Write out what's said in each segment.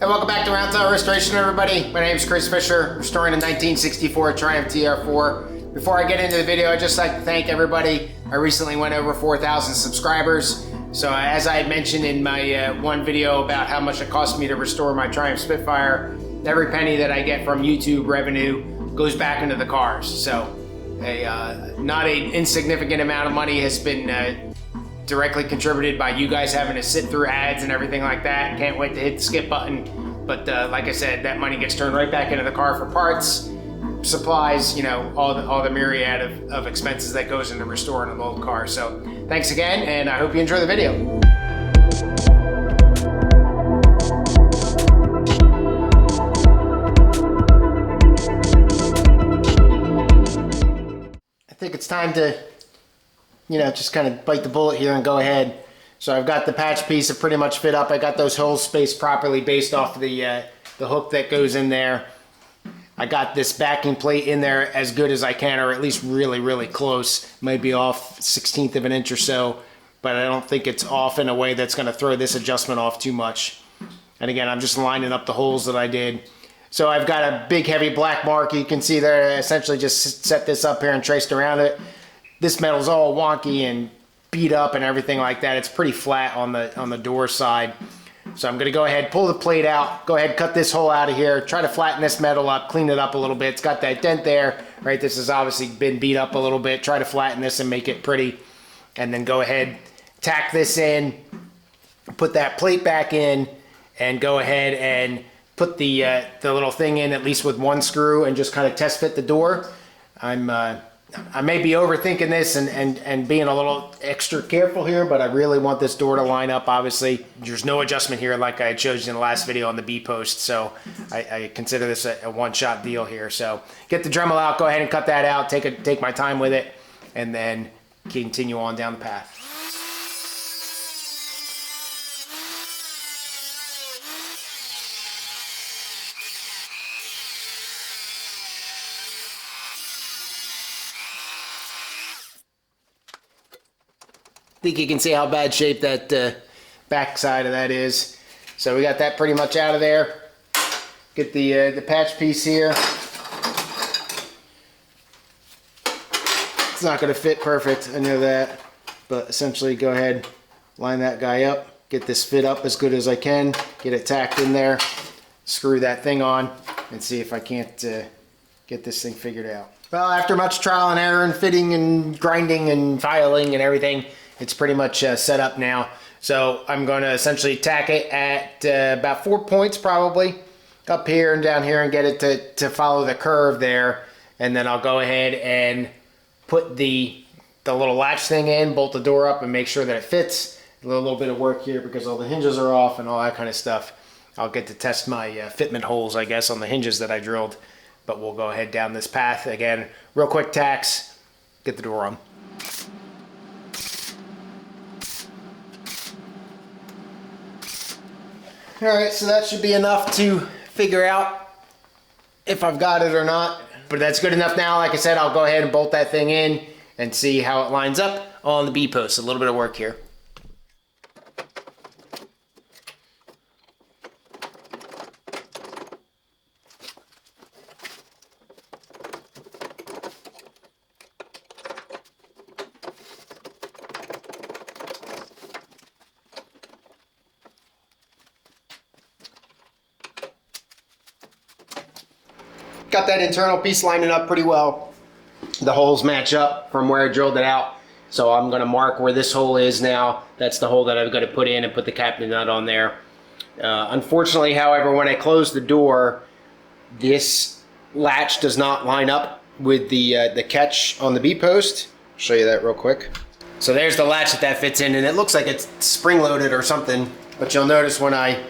Hey, welcome back to Roundtail Restoration, everybody. My name is Chris Fisher, restoring a 1964 Triumph TR4. Before I get into the video, I'd just like to thank everybody. I recently went over 4,000 subscribers. So as I had mentioned in my one video about how much it cost me to restore my Triumph Spitfire, every penny that I get from YouTube revenue goes back into the cars. So not an insignificant amount of money has been directly contributed by you guys having to sit through ads and everything like that. Can't wait to hit the skip button. But like I said, that money gets turned right back into the car for parts, supplies, you know, all the myriad of expenses that goes into restoring an old car. So thanks again, and I hope you enjoy the video. I think it's time to, you know, just kind of bite the bullet here and go ahead. So I've got the patch piece that pretty much fit up. I got those holes spaced properly based off the hook that goes in there. I got this backing plate in there as good as I can, or at least really, really close. Might be off 1/16 of an inch or so, but I don't think it's off in a way that's going to throw this adjustment off too much. And again, I'm just lining up the holes that I did. So I've got a big heavy black mark. You can see there, I essentially just set this up here and traced around it. This metal's all wonky and beat up and everything like that. It's pretty flat on the door side. So I'm gonna go ahead, pull the plate out, go ahead, cut this hole out of here, try to flatten this metal up, clean it up a little bit. It's got that dent there, right? This has obviously been beat up a little bit. Try to flatten this and make it pretty. And then go ahead, tack this in, put that plate back in, and go ahead and put the little thing in, at least with one screw, and just kind of test fit the door. I may be overthinking this and being a little extra careful here, but I really want this door to line up. Obviously, there's no adjustment here like I had showed you in the last video on the B-post, so I consider this a one-shot deal here. So get the Dremel out, go ahead and cut that out, take my time with it, and then continue on down the path. I think you can see how bad shape that back side of that is. So we got that pretty much out of there. Get the patch piece here. It's not going to fit perfect, I know that, but essentially go ahead, line that guy up, get this fit up as good as I can, get it tacked in there, screw that thing on, and see if I can't get this thing figured out. Well, after much trial and error and fitting and grinding and filing and everything, it's pretty much set up now. So I'm going to essentially tack it at about 4 points probably, up here and down here, and get it to follow the curve there. And then I'll go ahead and put the little latch thing in, bolt the door up, and make sure that it fits. A little bit of work here because all the hinges are off and all that kind of stuff. I'll get to test my fitment holes, I guess, on the hinges that I drilled. But we'll go ahead down this path. Again, real quick tacks, get the door on. Alright, so that should be enough to figure out if I've got it or not. But that's good enough now. Like I said, I'll go ahead and bolt that thing in and see how it lines up on the B-post. A little bit of work here. Got that internal piece lining up pretty well. The holes match up from where I drilled it out. So I'm going to mark where this hole is now. That's the hole that I've got to put in and put the captain nut on there. Unfortunately, however, when I close the door, this latch does not line up with the catch on the B-post. Show you that real quick. So there's the latch that fits in, and it looks like it's spring-loaded or something. But you'll notice when I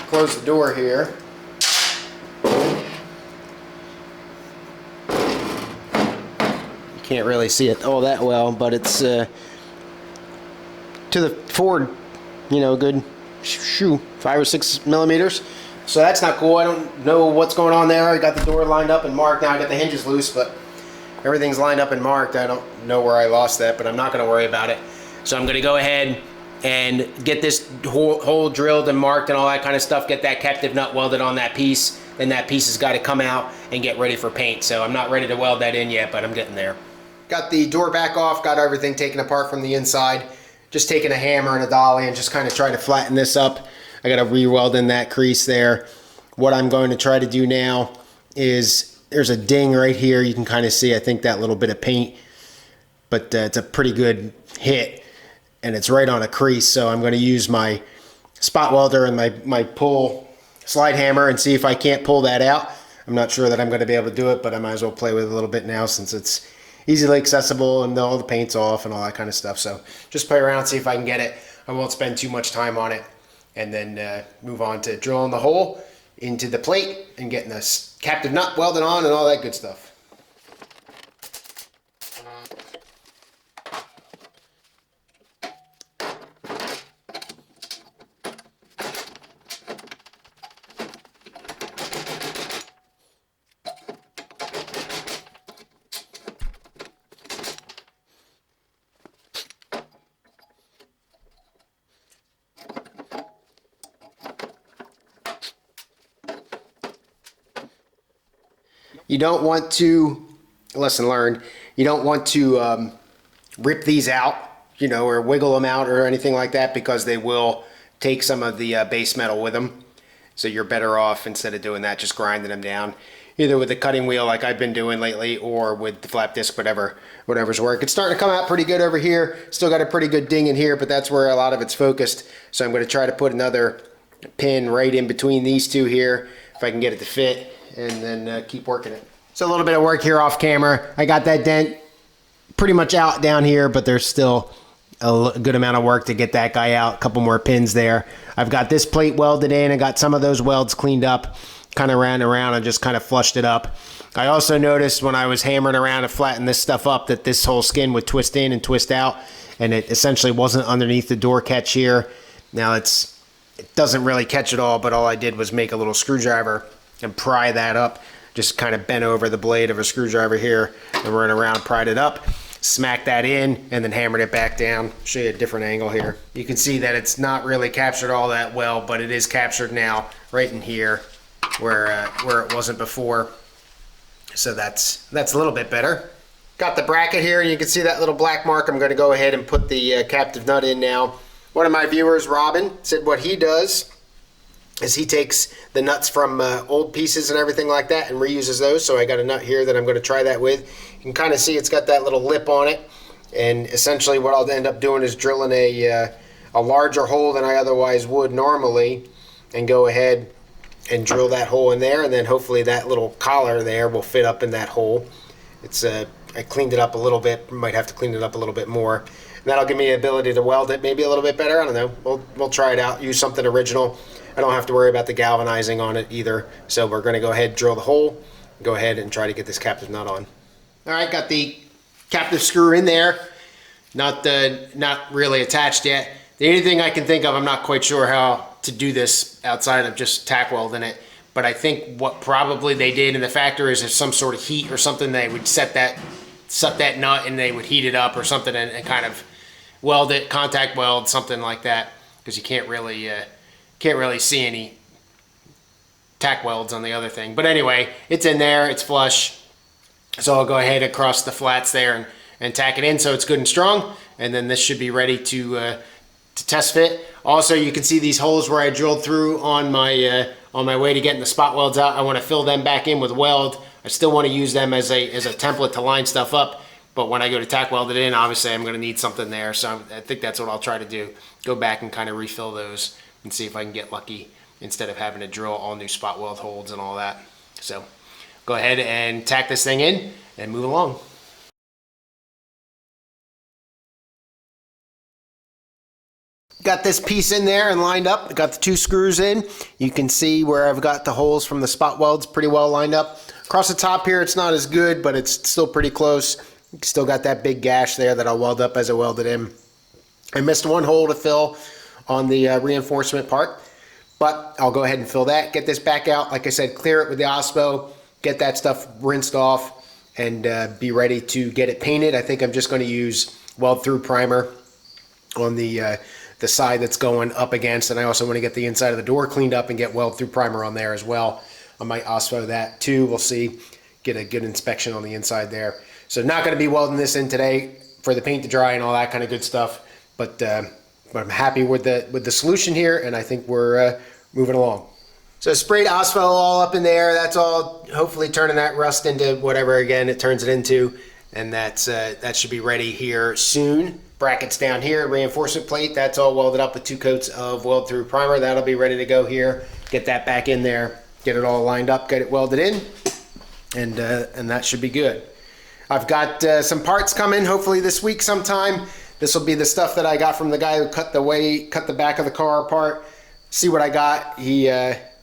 close the door here, can't really see it all that well, but it's to the forward, you know, good 5 or 6 millimeters. So that's not cool. I don't know what's going on there. I got the door lined up and marked. Now I got the hinges loose, but everything's lined up and marked. I don't know where I lost that, but I'm not going to worry about it. So I'm going to go ahead, and get this hole drilled and marked and all that kind of stuff, get that captive nut welded on that piece. Then that piece has got to come out and get ready for paint. So I'm not ready to weld that in yet, but I'm getting there. Got the door back off, got everything taken apart from the inside. Just taking a hammer and a dolly and just kind of trying to flatten this up. I got to re-weld in that crease there. What I'm going to try to do now is, there's a ding right here. You can kind of see, I think, that little bit of paint, but it's a pretty good hit and it's right on a crease. So I'm going to use my spot welder and my pull slide hammer and see if I can't pull that out. I'm not sure that I'm going to be able to do it, but I might as well play with it a little bit now since it's easily accessible and all the paint's off and all that kind of stuff. So just play around, see if I can get it. I won't spend too much time on it, and then move on to drilling the hole into the plate and getting this captive nut welded on and all that good stuff. You don't want to, lesson learned, you don't want to rip these out, you know, or wiggle them out or anything like that, because they will take some of the base metal with them. So you're better off, instead of doing that, just grinding them down, either with the cutting wheel like I've been doing lately, or with the flap disc, whatever's work. It's starting to come out pretty good over here. Still got a pretty good ding in here, but that's where a lot of it's focused. So I'm going to try to put another pin right in between these two here, if I can get it to fit, and then keep working it. So a little bit of work here off camera. I got that dent pretty much out down here, but there's still a good amount of work to get that guy out. A couple more pins there. I've got this plate welded in and got some of those welds cleaned up, kind of ran around and just kind of flushed it up. I also noticed when I was hammering around to flatten this stuff up that this whole skin would twist in and twist out, and it essentially wasn't underneath the door catch here. Now it doesn't really catch at all, but all I did was make a little screwdriver and pry that up. Just kind of bent over the blade of a screwdriver here and run around, pried it up, smacked that in, and then hammered it back down. Show you a different angle here. You can see that it's not really captured all that well, but it is captured now right in here where it wasn't before. So that's a little bit better. Got the bracket here, and you can see that little black mark. I'm going to go ahead and put the captive nut in now. One of my viewers, Robin, said what he does is he takes the nuts from old pieces and everything like that and reuses those. So I got a nut here that I'm going to try that with. You can kind of see it's got that little lip on it, and essentially what I'll end up doing is drilling a larger hole than I otherwise would normally, and go ahead and drill that hole in there, and then hopefully that little collar there will fit up in that hole. It's I cleaned it up a little bit, might have to clean it up a little bit more, and that'll give me the ability to weld it maybe a little bit better. I don't know, we'll try it out, use something original. I don't have to worry about the galvanizing on it either. So we're going to go ahead and drill the hole, go ahead and try to get this captive nut on. All right, got the captive screw in there, not really attached yet. The only thing I can think of, I'm not quite sure how to do this outside of just tack welding it, but I think what probably they did in the factory is there's some sort of heat or something. They would set that nut and they would heat it up or something, and kind of weld it, contact weld, something like that, because you can't really see any tack welds on the other thing. But anyway, it's in there, it's flush. So I'll go ahead across the flats there and tack it in so it's good and strong. And then this should be ready to test fit. Also, you can see these holes where I drilled through on my way to getting the spot welds out. I want to fill them back in with weld. I still want to use them as a template to line stuff up. But when I go to tack weld it in, obviously I'm going to need something there. So I think that's what I'll try to do. Go back and kind of refill those and see if I can get lucky instead of having to drill all new spot weld holes and all that. So go ahead and tack this thing in and move along. Got this piece in there and lined up. Got the two screws in. You can see where I've got the holes from the spot welds pretty well lined up. Across the top here, it's not as good, but it's still pretty close. Still got that big gash there that I'll weld up as I weld it in. I missed one hole to fill on the reinforcement part, but I'll go ahead and fill that, get this back out, like I said, clear it with the OSPO, get that stuff rinsed off, and be ready to get it painted. I think I'm just going to use weld through primer on the the side that's going up against, and I also want to get the inside of the door cleaned up and get weld through primer on there as well. I might OSPO that too. We'll see. Get a good inspection on the inside there. So not going to be welding this in today for the paint to dry and all that kind of good stuff. But I'm happy with the solution here, and I think we're moving along. So sprayed OSPO all up in there. That's all hopefully turning that rust into whatever again it turns it into, and that should be ready here soon. Brackets down here, reinforcement plate. That's all welded up with 2 coats of weld through primer. That'll be ready to go here. Get that back in there. Get it all lined up. Get it welded in, and that should be good. I've got some parts coming hopefully this week sometime. This will be the stuff that I got from the guy who cut the back of the car apart. See what I got. He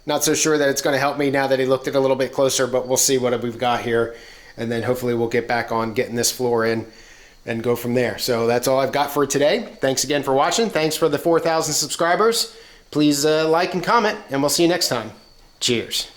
not so sure that it's going to help me now that he looked at it a little bit closer, but we'll see what we've got here, and then hopefully we'll get back on getting this floor in and go from there. So that's all I've got for today. Thanks again for watching. Thanks for the 4,000 subscribers. Please like and comment, and we'll see you next time. Cheers.